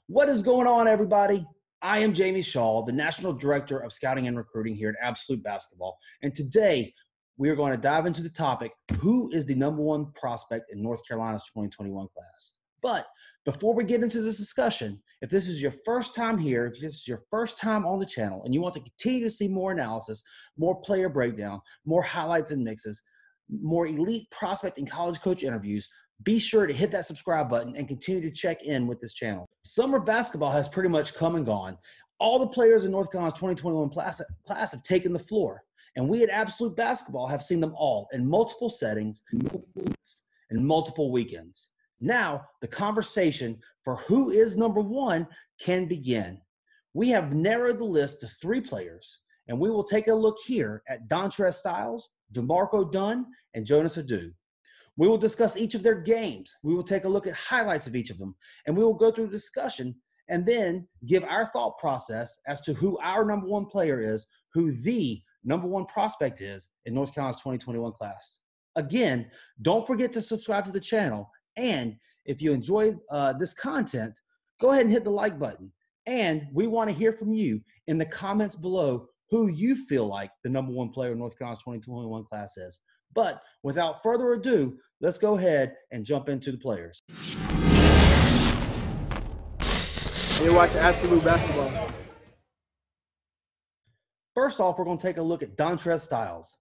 What is going on, everybody? I am Jamie Shaw, the National Director of Scouting and Recruiting here at Absolute Basketball. And today, we are going to dive into the topic, who is the number one prospect in North Carolina's 2021 class? But before we get into this discussion, if this is your first time here, if this is your first time on the channel, and you want to continue to see more analysis, more player breakdown, more highlights and mixes, more elite prospect and college coach interviews, be sure to hit that subscribe button and continue to check in with this channel. Summer basketball has pretty much come and gone. All the players in North Carolina's 2021 class have taken the floor. And we at Absolute Basketball have seen them all in multiple settings, multiple weeks, and multiple weekends. Now, the conversation for who is number one can begin. We have narrowed the list to 3 players, and we will take a look here at Dontre Styles, Demarco Dunn, and Jonas Ado. We will discuss each of their games. We will take a look at highlights of each of them, and we will go through the discussion and then give our thought process as to who our number one player is, who the number one prospect is in North Carolina's 2021 class. Again, don't forget to subscribe to the channel, and if you enjoy this content, go ahead and hit the like button. And we want to hear from you in the comments below who you feel like the number one player in North Carolina's 2021 class is. But without further ado, let's go ahead and jump into the players. You're watching Absolute Basketball. First off, we're going to take a look at Dontre Styles.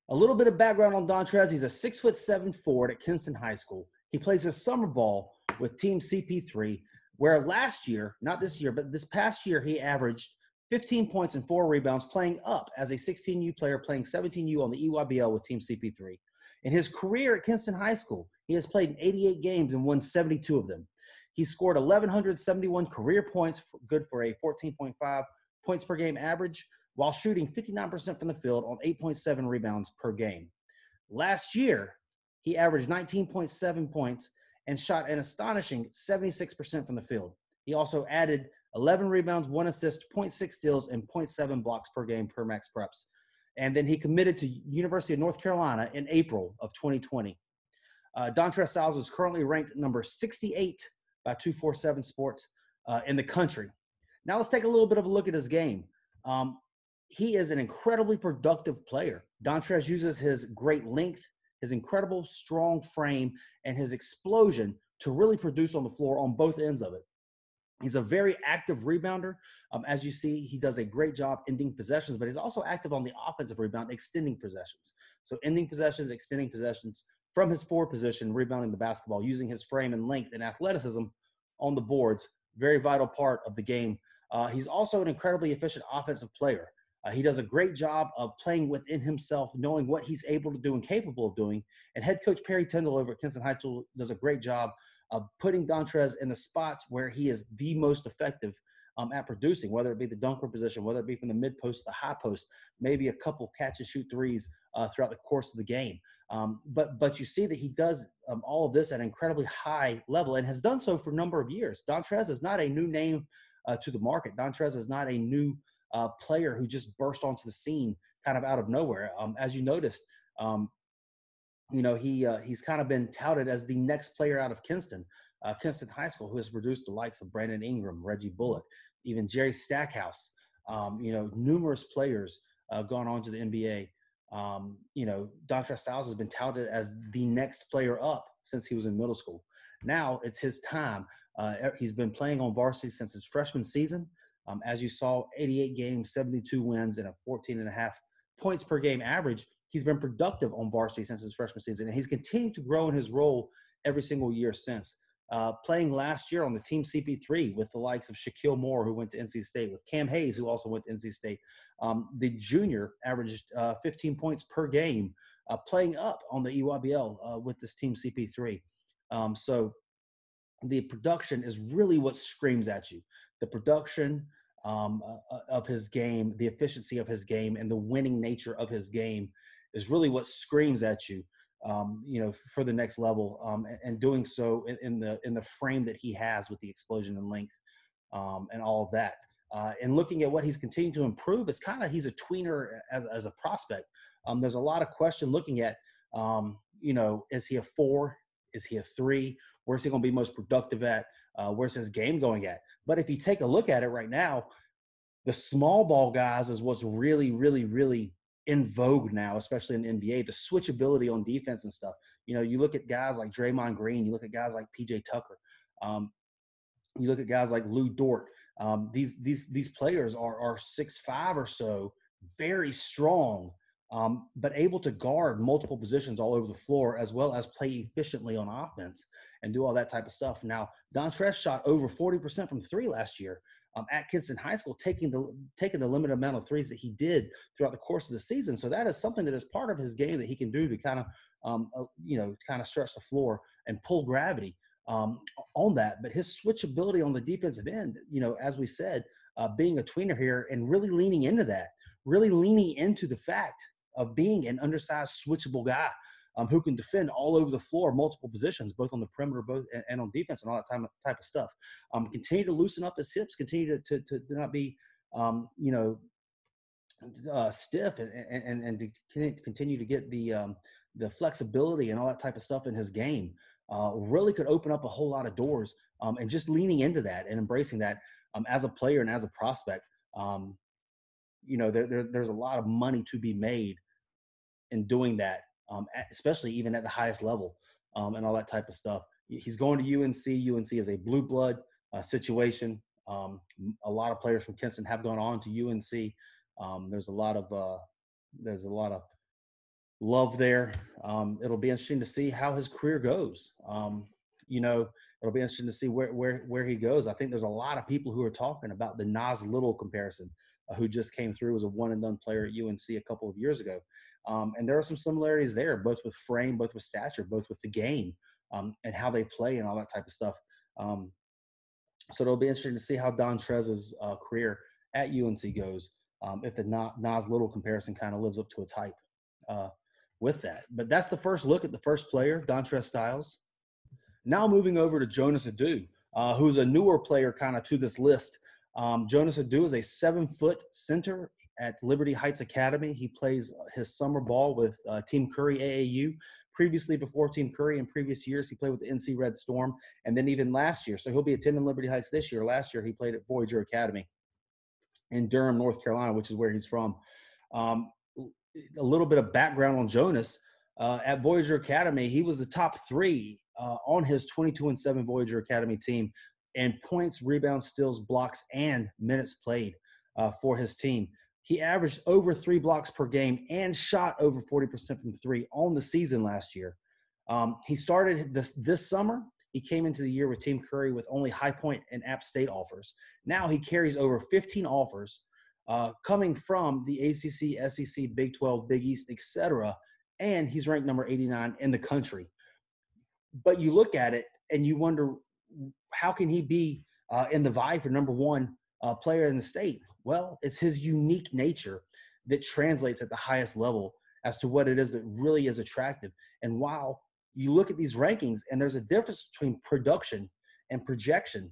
A little bit of background on Dontre. He's a 6'7" forward at Kinston High School. He plays his summer ball with Team CP3, where last year, not this year, but this past year, he averaged 15 points and 4 rebounds, playing up as a 16U player, playing 17U on the EYBL with Team CP3. In his career at Kinston High School, he has played in 88 games and won 72 of them. He scored 1,171 career points, good for a 14.5 points per game average, while shooting 59% from the field on 8.7 rebounds per game. Last year, he averaged 19.7 points and shot an astonishing 76% from the field. He also added 11 rebounds, 1 assist, 0.6 steals, and 0.7 blocks per game per max preps. And then he committed to University of North Carolina in April of 2020. Dontre Souza is currently ranked number 68 by 247 Sports in the country. Now let's take a little bit of a look at his game. He is an incredibly productive player. Dontre uses his great length, his incredible strong frame, and his explosion to really produce on the floor on both ends of it. He's a very active rebounder. As you see, he does a great job ending possessions, but he's also active on the offensive rebound, extending possessions. So ending possessions, extending possessions from his forward position, rebounding the basketball, using his frame and length and athleticism on the boards. Very vital part of the game. He's also an incredibly efficient offensive player. He does a great job of playing within himself, knowing what he's able to do and capable of doing. And head coach Perry Tyndall over at Kinston High School does a great job of putting Dontre in the spots where he is the most effective at producing, whether it be the dunker position, whether it be from the mid post to the high post, maybe a couple catch and shoot threes throughout the course of the game. But you see that he does all of this at an incredibly high level and has done so for a number of years. Dontre is not a new name to the market. Dontre is not a new player who just burst onto the scene kind of out of nowhere. As you noticed, he's kind of been touted as the next player out of Kinston High School, who has produced the likes of Brandon Ingram, Reggie Bullock, even Jerry Stackhouse, numerous players gone on to the NBA. Dontre Styles has been touted as the next player up since he was in middle school. Now it's his time. He's been playing on varsity since his freshman season. As you saw, 88 games, 72 wins, and a 14.5 points per game average. He's been productive on varsity since his freshman season, and he's continued to grow in his role every single year since. Playing last year on the Team CP3 with the likes of Shaquille Moore, who went to NC State, with Cam Hayes, who also went to NC State. The junior averaged 15 points per game, playing up on the EYBL with this Team CP3. So the production is really what screams at you. The production of his game, the efficiency of his game, and the winning nature of his game is really what screams at you, for the next level, and doing so in the frame that he has with the explosion and length and all of that. And looking at what he's continued to improve, he's a tweener as a prospect. There's a lot of question looking at, is he a 4? Is he a 3? Where's he going to be most productive at? Where's his game going at? But if you take a look at it right now, the small ball guys is what's really, really, really in vogue now, especially in the NBA. The switchability on defense and stuff. You know, you look at guys like Draymond Green, you look at guys like PJ Tucker, you look at guys like Lou Dort. These players are 6'5" or so, very strong, but able to guard multiple positions all over the floor, as well as play efficiently on offense and do all that type of stuff. Now, Dontre shot over 40% from three last year at Kinston High School, taking the limited amount of threes that he did throughout the course of the season. So that is something that is part of his game that he can do to kind of stretch the floor and pull gravity on that. But his switchability on the defensive end, as we said, being a tweener here and really leaning into that, really leaning into the fact of being an undersized switchable guy who can defend all over the floor, multiple positions, both on the perimeter, both and on defense, and all that type of stuff. Continue to loosen up his hips, continue to not be, stiff, and to continue to get the flexibility and all that type of stuff in his game. Really could open up a whole lot of doors, and just leaning into that and embracing that as a player and as a prospect. There's a lot of money to be made in doing that, especially even at the highest level, and all that type of stuff. He's going to UNC. UNC is a blue blood situation. A lot of players from Kinston have gone on to UNC. There's a lot of love there. It'll be interesting to see how his career goes. It'll be interesting to see where he goes. I think there's a lot of people who are talking about the Nas Little comparison, who just came through as a one and done player at UNC a couple of years ago. And there are some similarities there, both with frame, both with stature, both with the game, and how they play and all that type of stuff. So it'll be interesting to see how Dontre's career at UNC goes, if the Nas Little comparison kind of lives up to its hype with that. But that's the first look at the first player, Dontre Styles. Now moving over to Jonas Ado, who's a newer player kind of to this list. Jonas Ado is a 7-foot center at Liberty Heights Academy. He plays his summer ball with Team Curry AAU. Previously, before Team Curry, in previous years, he played with the NC Red Storm, and then even last year. So he'll be attending Liberty Heights this year. Last year, he played at Voyager Academy in Durham, North Carolina, which is where he's from. A little bit of background on Jonas. At Voyager Academy, he was the top 3 on his 22-7 Voyager Academy team in points, rebounds, steals, blocks, and minutes played for his team. He averaged over 3 blocks per game and shot over 40% from 3 on the season last year. He started this summer. He came into the year with Team Curry with only High Point and App State offers. Now he carries over 15 offers coming from the ACC, SEC, Big 12, Big East, etc. And he's ranked number 89 in the country. But you look at it and you wonder, how can he be in the vie for number 1 player in the state? Well, it's his unique nature that translates at the highest level as to what it is that really is attractive. And while you look at these rankings and there's a difference between production and projection,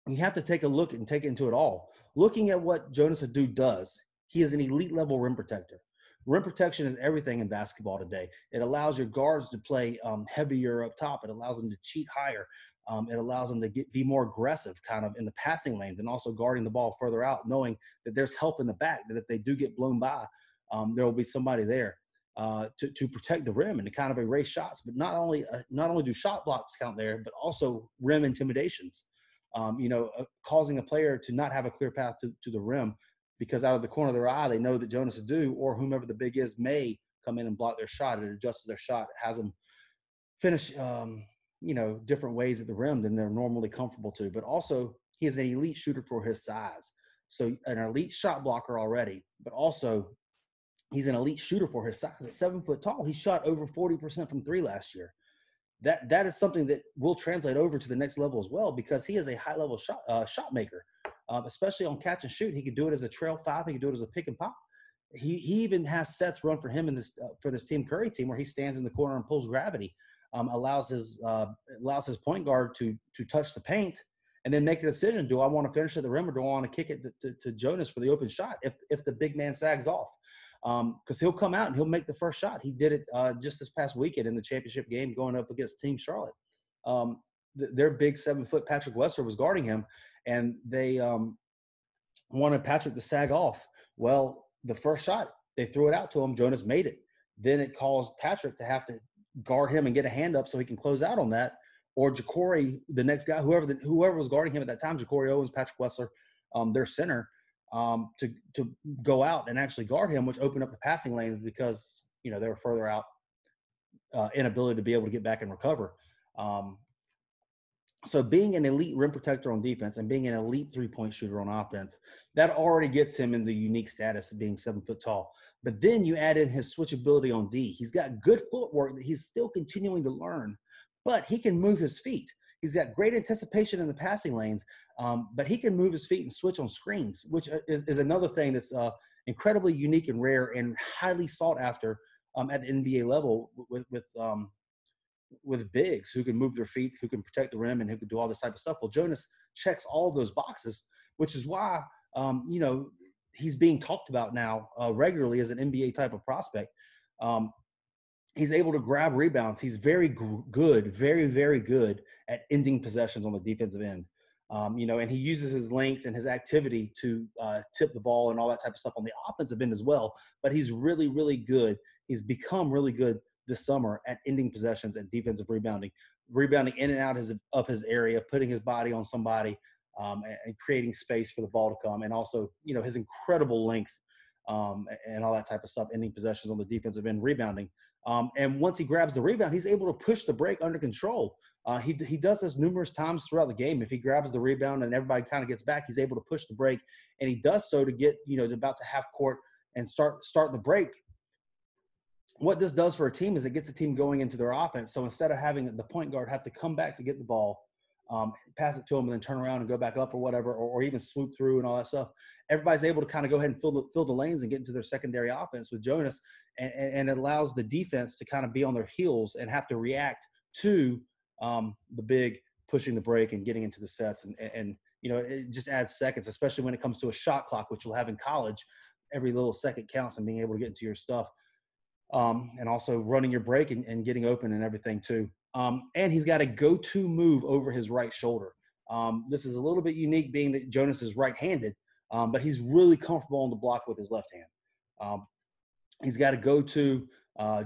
you have to take a look and take into it all. Looking at what Jonas Ado does, he is an elite level rim protector. Rim protection is everything in basketball today. It allows your guards to play heavier up top. It allows them to cheat higher. It allows them to be more aggressive kind of in the passing lanes and also guarding the ball further out, knowing that there's help in the back, that if they do get blown by, there will be somebody there to protect the rim and to kind of erase shots. But not only do shot blocks count there, but also rim intimidations, causing a player to not have a clear path to the rim, because out of the corner of their eye, they know that Jonas Ado or whomever the big is may come in and block their shot. It adjusts their shot. It has them finish, different ways at the rim than they're normally comfortable to. But also, he is an elite shooter for his size. So an elite shot blocker already, but also he's an elite shooter for his size. At 7 foot tall, he shot over 40% from 3 last year. That is something that will translate over to the next level as well, because he is a high-level shot maker. Especially on catch and shoot. He could do it as a trail 5. He could do it as a pick and pop. He even has sets run for him in this for this Team Curry team where he stands in the corner and pulls gravity. Allows his point guard to touch the paint and then make a decision. Do I want to finish at the rim or do I want to kick it to Jonas for the open shot if the big man sags off? Because he'll come out and he'll make the first shot. He did it just this past weekend in the championship game going up against Team Charlotte. their big 7-foot Patrick Wessler was guarding him, and they wanted Patrick to sag off. Well, the first shot, they threw it out to him. Jonas made it. Then it caused Patrick to have to guard him and get a hand up so he can close out on that. Or Ja'Cory, the next guy, whoever was guarding him at that time, Ja'Cory Owens, Patrick Wessler, their center, to go out and actually guard him, which opened up the passing lanes because, they were further out, inability to be able to get back and recover. So being an elite rim protector on defense and being an elite three-point shooter on offense, that already gets him in the unique status of being 7 foot tall. But then you add in his switchability on D. He's got good footwork that he's still continuing to learn, but he can move his feet. He's got great anticipation in the passing lanes, but he can move his feet and switch on screens, which is another thing that's incredibly unique and rare and highly sought after at the NBA level with bigs who can move their feet, who can protect the rim, and who can do all this type of stuff. Well, Jonas checks all of those boxes, which is why, he's being talked about now regularly as an NBA type of prospect. He's able to grab rebounds. He's very good, very, very good at ending possessions on the defensive end. And he uses his length and his activity to tip the ball and all that type of stuff on the offensive end as well. But he's really, really good. He's become really good this summer at ending possessions and defensive rebounding in and out of his area, putting his body on somebody, and creating space for the ball to come. And also, his incredible length and all that type of stuff, ending possessions on the defensive end, rebounding. And once he grabs the rebound, he's able to push the break under control. He does this numerous times throughout the game. If he grabs the rebound and everybody kind of gets back, he's able to push the break, and he does so to get, about to half court and start the break. What this does for a team is it gets the team going into their offense. So instead of having the point guard have to come back to get the ball, pass it to him and then turn around and go back up or whatever, or even swoop through and all that stuff, everybody's able to kind of go ahead and fill the lanes and get into their secondary offense with Jonas, and it allows the defense to kind of be on their heels and have to react to the big pushing the break and getting into the sets. And it just adds seconds, especially when it comes to a shot clock, which you'll have in college. Every little second counts and being able to get into your stuff. And also running your break and getting open and everything too. And he's got a go-to move over his right shoulder. This is a little bit unique being that Jonas is right-handed, but he's really comfortable on the block with his left hand. He's got a go-to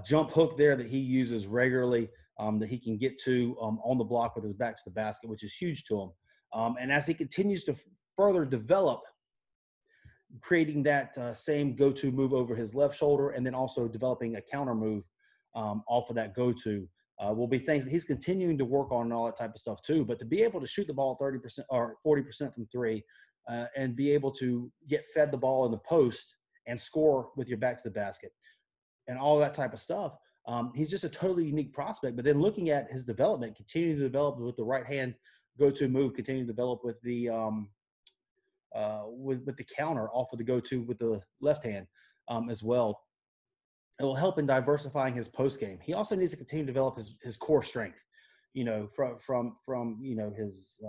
jump hook there that he uses regularly, that he can get to on the block with his back to the basket, which is huge to him. And as he continues to further develop, creating that same go-to move over his left shoulder, and then also developing a counter move off of that go-to will be things that he's continuing to work on and all that type of stuff too. But to be able to shoot the ball 30% or 40% from three, and be able to get fed the ball in the post and score with your back to the basket and all that type of stuff, he's just a totally unique prospect. But then looking at his development, continuing to develop with the right hand go-to move, continuing to develop with the with the counter off of the go-to with the left hand as well. It will help in diversifying his post game. He also needs to continue to develop his core strength, from his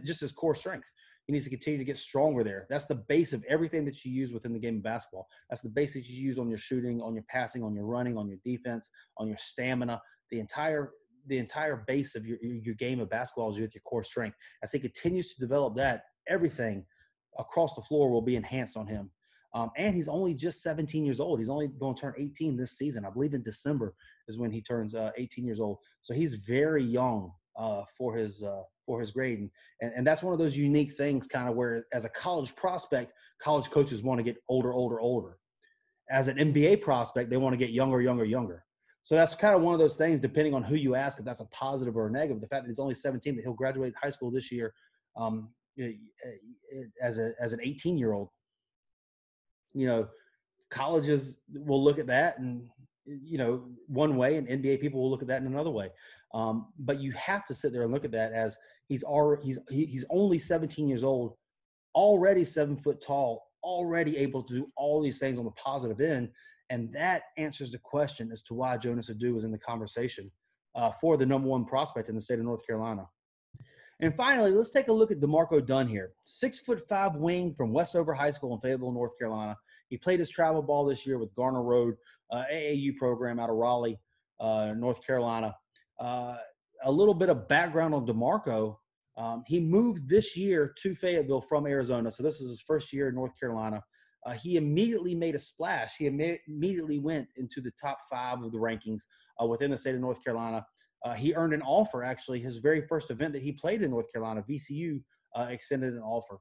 just his core strength. He needs to continue to get stronger there. That's the base of everything that you use within the game of basketball. That's the base that you use on your shooting, on your passing, on your running, on your defense, on your stamina. The entire base of your game of basketball is with your core strength. As he continues to develop that, everything across the floor will be enhanced on him. And he's only just 17 years old. He's only going to turn 18 this season. I believe in December is when he turns 18 years old. So he's very young for his grade. And that's one of those unique things kind of where as a college prospect, college coaches want to get older. As an NBA prospect, they want to get younger. So that's kind of one of those things, depending on who you ask, if that's a positive or a negative. The fact that he's only 17, that he'll graduate high school this year as an 18-year-old. Colleges will look at that and, one way, and NBA people will look at that in another way. But you have to sit there and look at that as he's only 17 years old, already 7 foot tall, already able to do all these things on the positive end. And that answers the question as to why Jonas Ado is in the conversation for the number one prospect in the state of North Carolina. And finally, let's take a look at Demarco Dunn here. 6'5" wing from Westover High School in Fayetteville, North Carolina. He played his travel ball this year with Garner Road AAU program out of Raleigh, North Carolina. a little bit of background on Demarco. He moved this year to Fayetteville from Arizona, so this is his first year in North Carolina. He immediately made a splash. He immediately went into the top 5 of the rankings within the state of North Carolina. He earned an offer, actually. His very first event that he played in North Carolina, VCU extended an offer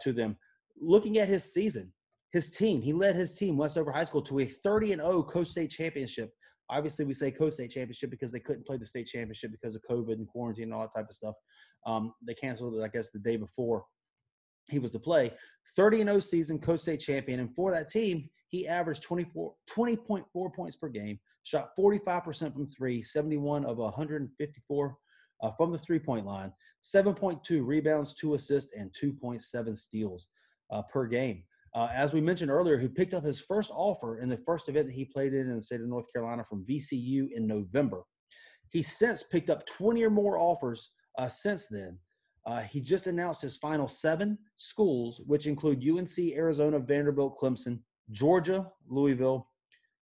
to them. Looking at his season, his team, he led his team, Westover High School, to a 30-0 Coast State Championship. Obviously, we say Coast State Championship because they couldn't play the state championship because of COVID and quarantine and all that type of stuff. They canceled it, I guess, the day before he was to play. 30-0 season, Coast State champion. And for that team, he averaged 20.4 points per game, shot 45% from three, 71 of 154 from the three-point line, 7.2 rebounds, 2 assists, and 2.7 steals per game. As we mentioned earlier, he picked up his first offer in the first event that he played in the state of North Carolina from VCU in November. He's since picked up 20 or more offers since then. He just announced his final 7 schools, which include UNC, Arizona, Vanderbilt, Clemson, Georgia, Louisville,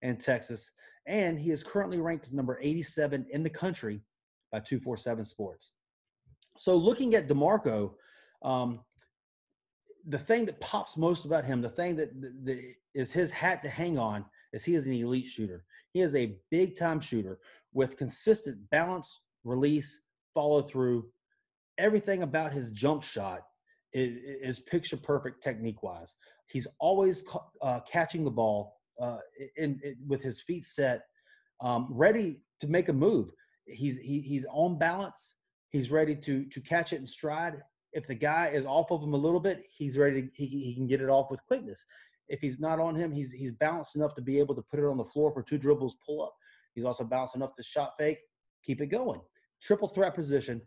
and Texas. And he is currently ranked number 87 in the country by 247 Sports. So looking at Demarco, the thing that pops most about him, the thing that is his hat to hang on, is he is an elite shooter. He is a big-time shooter with consistent balance, release, follow-through. Everything about his jump shot is picture-perfect technique-wise. He's always catching the ball with his feet set, ready to make a move. He's on balance. He's ready to catch it in stride. If the guy is off of him a little bit, he's ready. He can get it off with quickness. If he's not on him, he's balanced enough to be able to put it on the floor for 2 dribbles, pull up. He's also balanced enough to shot fake, keep it going. Triple threat position.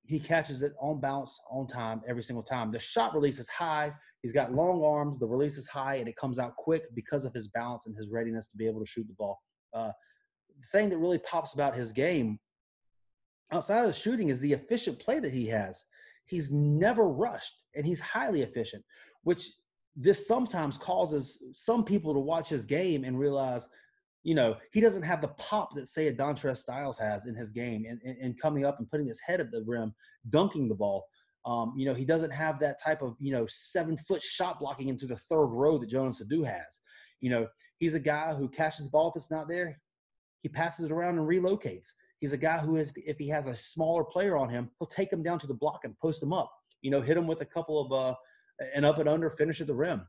He catches it on balance, on time, every single time. The shot release is high. He's got long arms. The release is high, and it comes out quick because of his balance and his readiness to be able to shoot the ball. The thing that really pops about his game, outside of the shooting, is the efficient play that he has. He's never rushed, and he's highly efficient, which this sometimes causes some people to watch his game and realize, he doesn't have the pop that, say, a Dontre Styles has in his game and coming up and putting his head at the rim, dunking the ball. He doesn't have that type of, 7-foot shot blocking into the third row that Jonas Ado has. He's a guy who catches the ball if it's not there, he passes it around and relocates. He's a guy who, if he has a smaller player on him, he'll take him down to the block and post him up. Hit him with a couple of an up and under finish at the rim.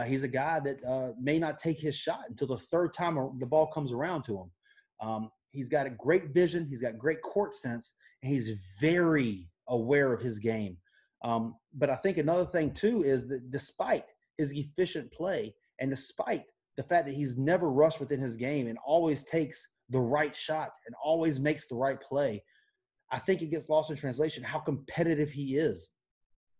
He's a guy that may not take his shot until the third time the ball comes around to him. He's got a great vision. He's got great court sense, and he's very aware of his game. But I think another thing, too, is that despite his efficient play and despite the fact that he's never rushed within his game and always takes the right shot and always makes the right play, I think it gets lost in translation how competitive he is.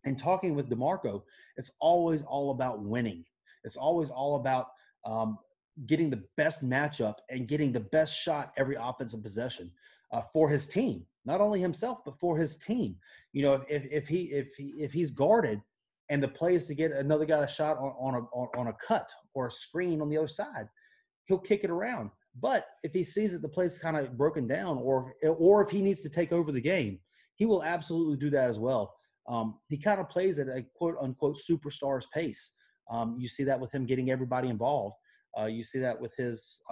And talking with Demarco, it's always all about winning. It's always all about getting the best matchup and getting the best shot every offensive possession for his team. Not only himself, but for his team. If he's guarded and the play is to get another guy a shot on a cut or a screen on the other side, he'll kick it around. But if he sees that the play's kind of broken down, or if he needs to take over the game, he will absolutely do that as well. He kind of plays at a quote-unquote superstar's pace. You see that with him getting everybody involved. You see that with his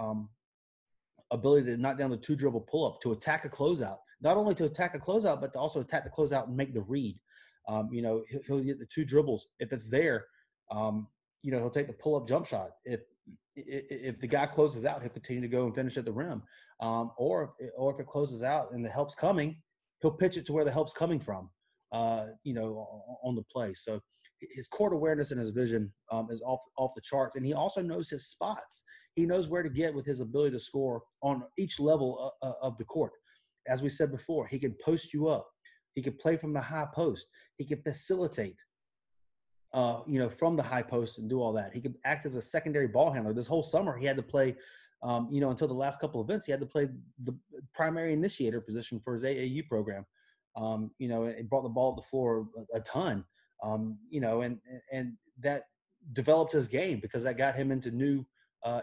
ability to knock down the 2-dribble pull-up, to attack a closeout. Not only to attack a closeout, but to also attack the closeout and make the read. He'll get the 2 dribbles. If it's there, he'll take the pull-up jump shot. If the guy closes out, he'll continue to go and finish at the rim. Or if it closes out and the help's coming, he'll pitch it to where the help's coming from, on the play. So his court awareness and his vision is off the charts. And he also knows his spots. He knows where to get with his ability to score on each level of the court. As we said before, he can post you up. He can play from the high post. He can facilitate from the high post and do all that. He could act as a secondary ball handler. This whole summer, he had to play, until the last couple of events, he had to play the primary initiator position for his AAU program. It brought the ball up the floor a ton, and that developed his game because that got him into new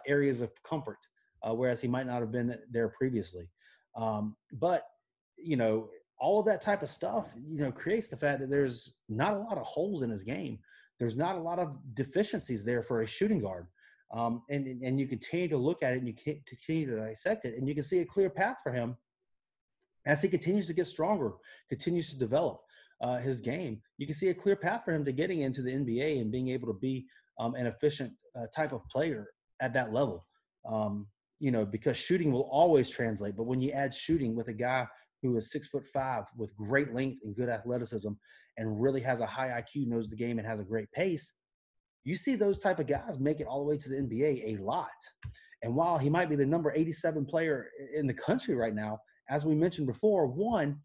areas of comfort, whereas he might not have been there previously. But all of that type of stuff, creates the fact that there's not a lot of holes in his game. There's not a lot of deficiencies there for a shooting guard. And you continue to look at it and you continue to dissect it, and you can see a clear path for him as he continues to get stronger, continues to develop his game. You can see a clear path for him to getting into the NBA and being able to be an efficient type of player at that level. Because shooting will always translate, but when you add shooting with a guy who is 6'5" with great length and good athleticism and really has a high IQ, knows the game, and has a great pace, you see those type of guys make it all the way to the NBA a lot. And while he might be the number 87 player in the country right now, as we mentioned before, one,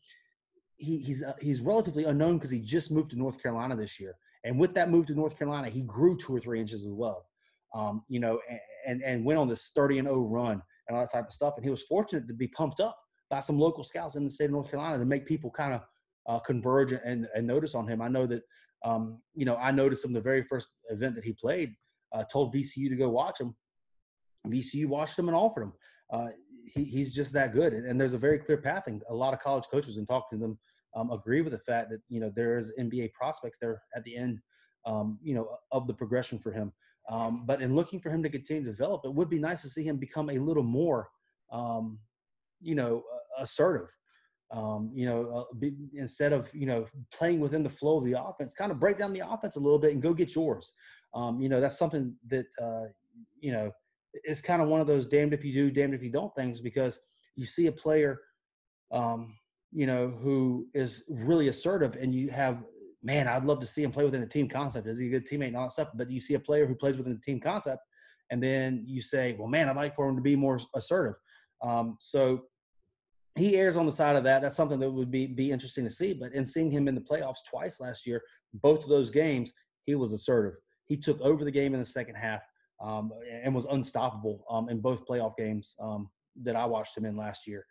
he's relatively unknown because he just moved to North Carolina this year. And with that move to North Carolina, he grew 2 or 3 inches as well, and went on this 30-0 run and all that type of stuff. And he was fortunate to be pumped up by some local scouts in the state of North Carolina to make people kind of converge and notice on him. I know that, I noticed him the very first event that he played, told VCU to go watch him. VCU watched him and offered him. He's just that good. And there's a very clear path. And a lot of college coaches, in talking to them, agree with the fact that, there's NBA prospects there at the end, of the progression for him. But in looking for him to continue to develop, it would be nice to see him become a little more, assertive. Instead of, playing within the flow of the offense, kind of break down the offense a little bit and go get yours. That's something that, it's kind of one of those damned if you do, damned if you don't things, because you see a player, who is really assertive, and you have, man, I'd love to see him play within the team concept. Is he a good teammate and all that stuff? But you see a player who plays within the team concept, and then you say, well, man, I'd like for him to be more assertive. So he errs on the side of that. That's something that would be interesting to see. But in seeing him in the playoffs twice last year, both of those games, he was assertive. He took over the game in the second half, and was unstoppable in both playoff games that I watched him in last year,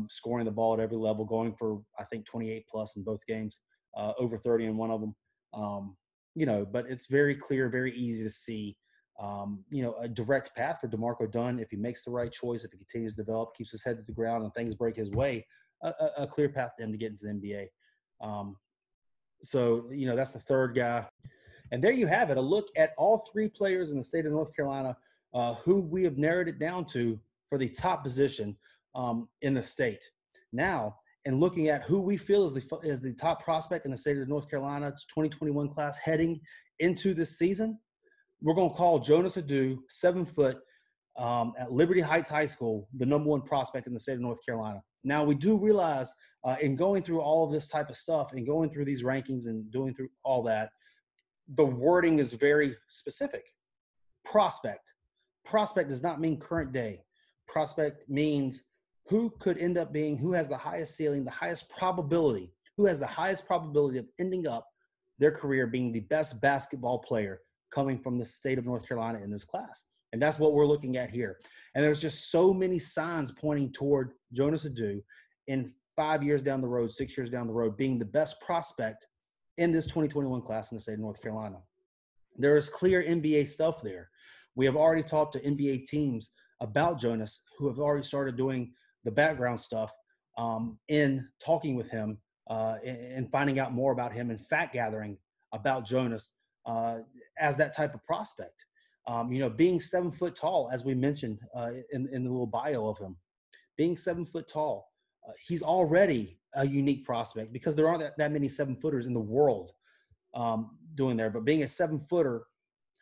scoring the ball at every level, going for, I think, 28 plus in both games, over 30 in one of them. But it's very clear, very easy to see, a direct path for Demarco Dunn if he makes the right choice, if he continues to develop, keeps his head to the ground, and things break his way, a clear path to him to get into the NBA. So that's the third guy. And there you have it, a look at all 3 players in the state of North Carolina who we have narrowed it down to for the top position in the state. Now, in looking at who we feel is the top prospect in the state of North Carolina's 2021 class heading into this season, we're going to call Jonas Ado, 7 foot, at Liberty Heights High School, the number 1 prospect in the state of North Carolina. Now, we do realize in going through all of this type of stuff and going through these rankings and doing through all that, the wording is very specific. Prospect. Prospect does not mean current day. Prospect means who could end up being, who has the highest ceiling, the highest probability, who has the highest probability of ending up their career being the best basketball player coming from the state of North Carolina in this class. And that's what we're looking at here. And there's just so many signs pointing toward Jonas Ado in 5 years down the road, 6 years down the road, being the best prospect in this 2021 class in the state of North Carolina. There is clear NBA stuff there. We have already talked to NBA teams about Jonas, who have already started doing the background stuff in talking with him and finding out more about him and fact gathering about Jonas as that type of prospect. Being 7 foot tall, as we mentioned in the little bio of him, being 7 foot tall, he's already a unique prospect because there aren't that many 7-footers in the world doing there. But being a 7-footer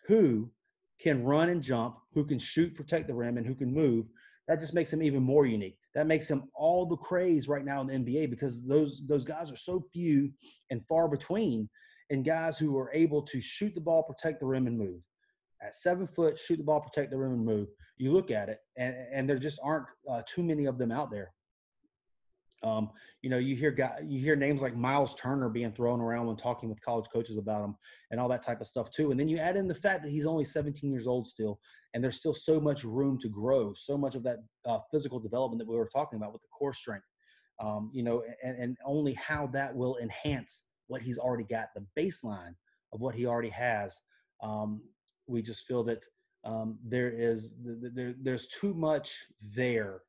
who can run and jump, who can shoot, protect the rim, and who can move, that just makes him even more unique. That makes him all the craze right now in the NBA because those guys are so few and far between, and guys who are able to shoot the ball, protect the rim, and move. At 7 foot, shoot the ball, protect the rim, and move. You look at it, and there just aren't too many of them out there. You hear names like Miles Turner being thrown around when talking with college coaches about him and all that type of stuff too. And then you add in the fact that he's only 17 years old still, and there's still so much room to grow, so much of that physical development that we were talking about with the core strength, and only how that will enhance what he's already got, the baseline of what he already has. We just feel that there's too much there.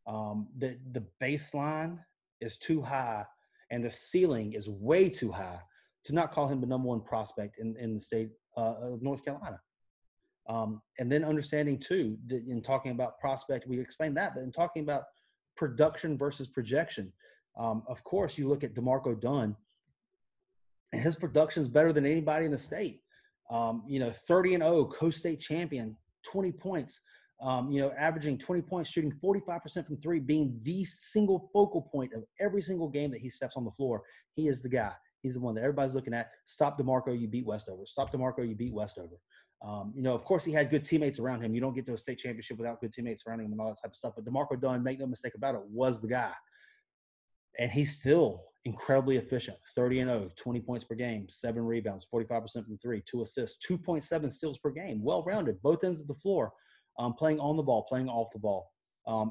That the baseline is too high and the ceiling is way too high to not call him the number one prospect in the state of North Carolina. And then understanding too, that in talking about prospect, we explained that, but in talking about production versus projection, of course, you look at Demarco Dunn, and his production is better than anybody in the state. 30-0, co-state champion, 20 points, averaging 20 points, shooting 45% from three, being the single focal point of every single game that he steps on the floor. He is the guy. He's the one that everybody's looking at. Stop DeMarco, you beat Westover. Stop DeMarco, you beat Westover. Of course, he had good teammates around him. You don't get to a state championship without good teammates surrounding him and all that type of stuff. But DeMarco Dunn, make no mistake about it, was the guy. And he's still incredibly efficient. 30-0, 20 points per game, 7 rebounds, 45% from three, 2 assists, 2.7 steals per game. Well-rounded, both ends of the floor, playing on the ball, playing off the ball,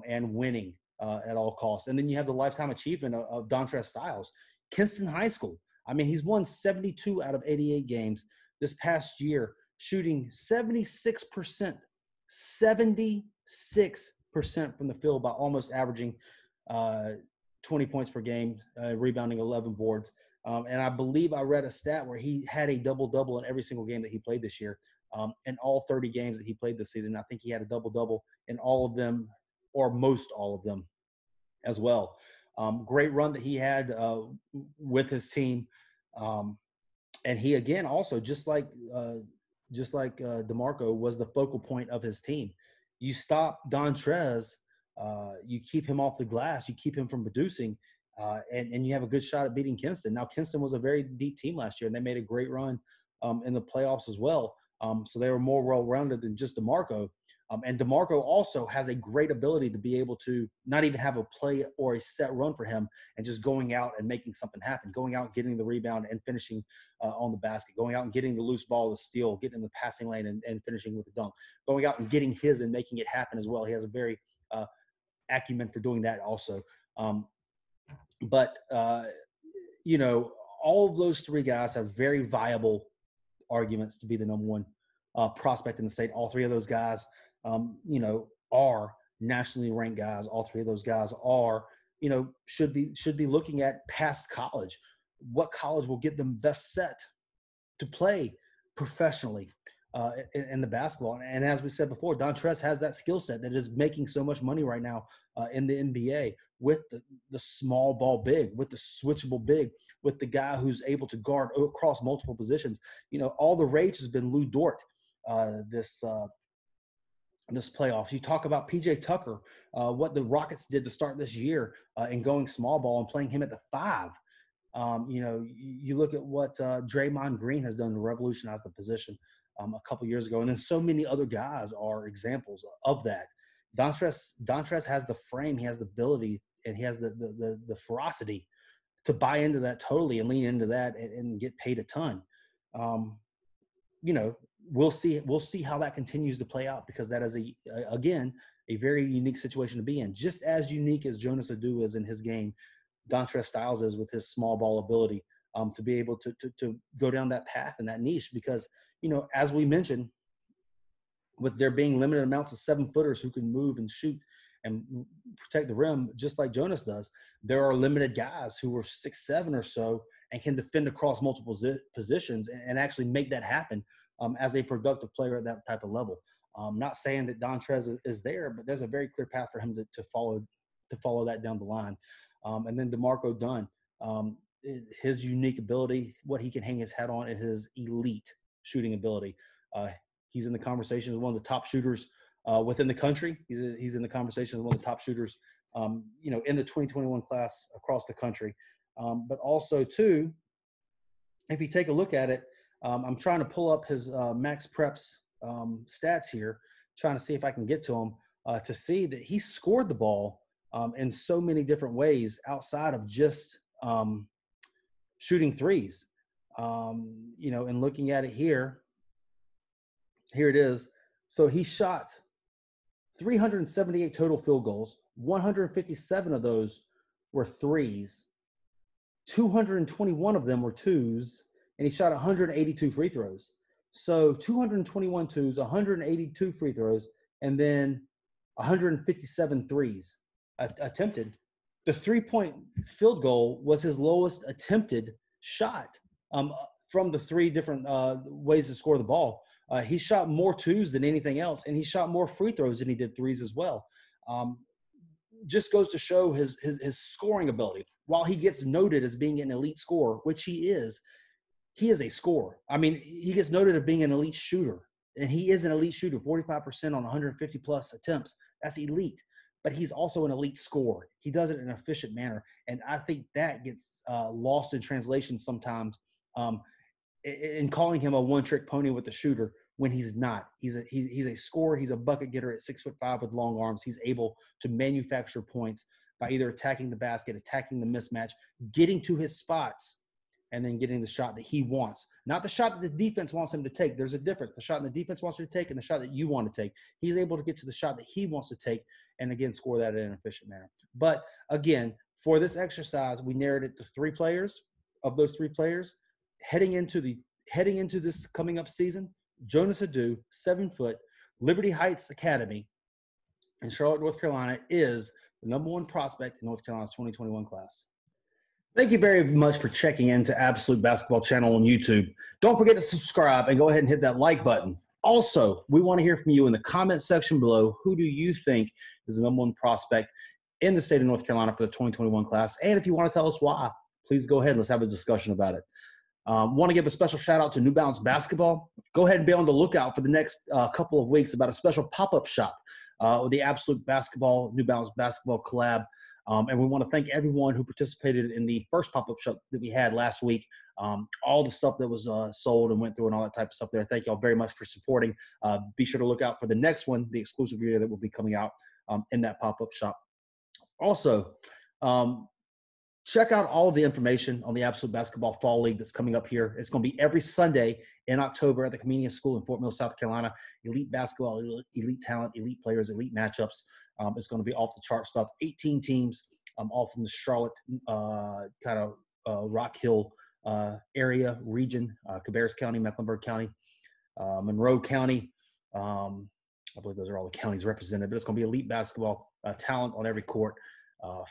and winning at all costs. And then you have the lifetime achievement of Dontre Styles. Kinston High School. I mean, he's won 72 out of 88 games this past year, shooting 76%, 76% from the field, by almost averaging 20 points per game, rebounding 11 boards. And I believe I read a stat where he had a double-double in every single game that he played this year. In all 30 games that he played this season, I think he had a double-double in all of them, or most all of them as well. Great run that he had with his team. And he, again, also, just like DeMarco, was the focal point of his team. You stop Dontre, you keep him off the glass, you keep him from producing, and you have a good shot at beating Kinston. Now, Kinston was a very deep team last year, and they made a great run in the playoffs as well. So they were more well-rounded than just DeMarco. And DeMarco also has a great ability to be able to not even have a play or a set run for him and just going out and making something happen, going out, getting the rebound and finishing on the basket, going out and getting the loose ball, the steal, getting in the passing lane and finishing with the dunk, going out and getting his and making it happen as well. He has a very acumen for doing that also. But all of those three guys have very viable arguments to be the number one prospect in the state. All three of those guys, are nationally ranked guys. All three of those guys are, should be looking at past college. What college will get them best set to play professionally in the basketball? And as we said before, Dontre has that skill set that is making so much money right now in the NBA, with the small ball big, with the switchable big, with the guy who's able to guard across multiple positions. All the rage has been Lou Dort this playoffs. You talk about PJ Tucker, what the Rockets did to start this year in going small ball and playing him at the 5. You look at what Draymond Green has done to revolutionize the position a couple years ago. And then so many other guys are examples of that. Dontre has the frame, he has the ability, and he has the ferocity to buy into that totally and lean into that and get paid a ton. We'll see how that continues to play out, because that is again a very unique situation to be in. Just as unique as Jonas Ado is in his game, Dontre Styles is with his small ball ability to be able to go down that path and that niche. Because as we mentioned, with there being limited amounts of 7-footers who can move and shoot and protect the rim, just like Jonas does, there are limited guys who are 6'7" or so and can defend across multiple positions and actually make that happen as a productive player at that type of level. Not saying that Dontre is there, but there's a very clear path for him to follow that down the line. And then Demarco Dunn, his unique ability, what he can hang his hat on, is his elite shooting ability. He's in the conversation as one of the top shooters within the country. He's in the conversation as one of the top shooters, in the 2021 class across the country. But also, too, if you take a look at it, I'm trying to pull up his Max Preps stats here, trying to see if I can get to him to see that he scored the ball in so many different ways outside of just shooting threes. And looking at it here it is. So he shot 378 total field goals. 157 of those were threes. 221 of them were twos. And he shot 182 free throws. So 221 twos, 182 free throws, and then 157 threes attempted. the three-point field goal was his lowest attempted shot from the three different ways to score the ball. He shot more twos than anything else, and he shot more free throws than he did threes as well. Just goes to show his scoring ability. While he gets noted as being an elite scorer, which he is a scorer. I mean, he gets noted as being an elite shooter, and he is an elite shooter, 45% on 150-plus attempts. That's elite. But he's also an elite scorer. He does it in an efficient manner, and I think that gets lost in translation sometimes in calling him a one-trick pony with the shooter when he's not. He's a scorer. He's a bucket getter at 6'5" with long arms. He's able to manufacture points by either attacking the basket, attacking the mismatch, getting to his spots, and then getting the shot that he wants. Not the shot that the defense wants him to take. There's a difference. The shot the defense wants you to take and the shot that you want to take. He's able to get to the shot that he wants to take and, again, score that in an efficient manner. But, again, for this exercise, we narrowed it to 3 players. Of those 3 players, heading into this coming up season, Jonas Ado, 7 foot, Liberty Heights Academy in Charlotte, North Carolina, is the #1 prospect in North Carolina's 2021 class. Thank you very much for checking into Absolute Basketball Channel on YouTube. Don't forget to subscribe and go ahead and hit that like button. Also, we want to hear from you in the comment section below. Who do you think is the #1 prospect in the state of North Carolina for the 2021 class? And if you want to tell us why, please go ahead. Let's have a discussion about it. Want to give a special shout out to New Balance Basketball. Go ahead and be on the lookout for the next couple of weeks about a special pop-up shop with the Absolute Basketball, New Balance Basketball collab. And we want to thank everyone who participated in the first pop-up shop that we had last week. All the stuff that was sold and went through and all that type of stuff there. Thank you all very much for supporting. Be sure to look out for the next one, the exclusive video that will be coming out in that pop-up shop. Also, check out all of the information on the Absolute Basketball Fall League that's coming up here. It's going to be every Sunday in October at the Comenius School in Fort Mill, South Carolina. Elite basketball, elite talent, elite players, elite matchups. It's going to be off-the-chart stuff. 18 teams, all from the Charlotte Rock Hill area, region, Cabarrus County, Mecklenburg County, Monroe County. I believe those are all the counties represented. But it's going to be elite basketball, talent on every court,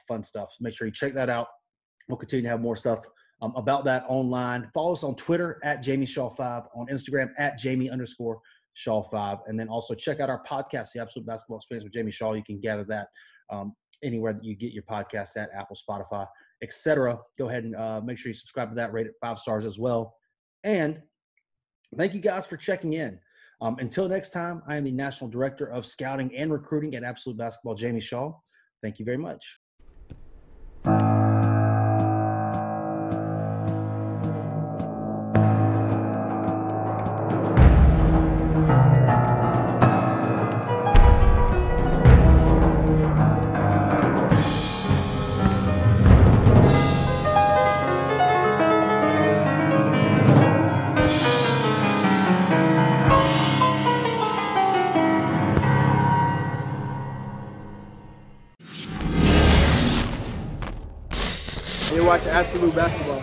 fun stuff. Make sure you check that out. We'll continue to have more stuff about that online. Follow us on Twitter at JamieShaw5, on Instagram at Jamie_Shaw5. And then also check out our podcast, The Absolute Basketball Experience with Jamie Shaw. You can gather that anywhere that you get your podcast at, Apple, Spotify, etc. Go ahead and make sure you subscribe to that, rate it 5 stars as well. And thank you guys for checking in. Until next time, I am the National Director of Scouting and Recruiting at Absolute Basketball, Jamie Shaw. Thank you very much. You're watching Absolute Basketball.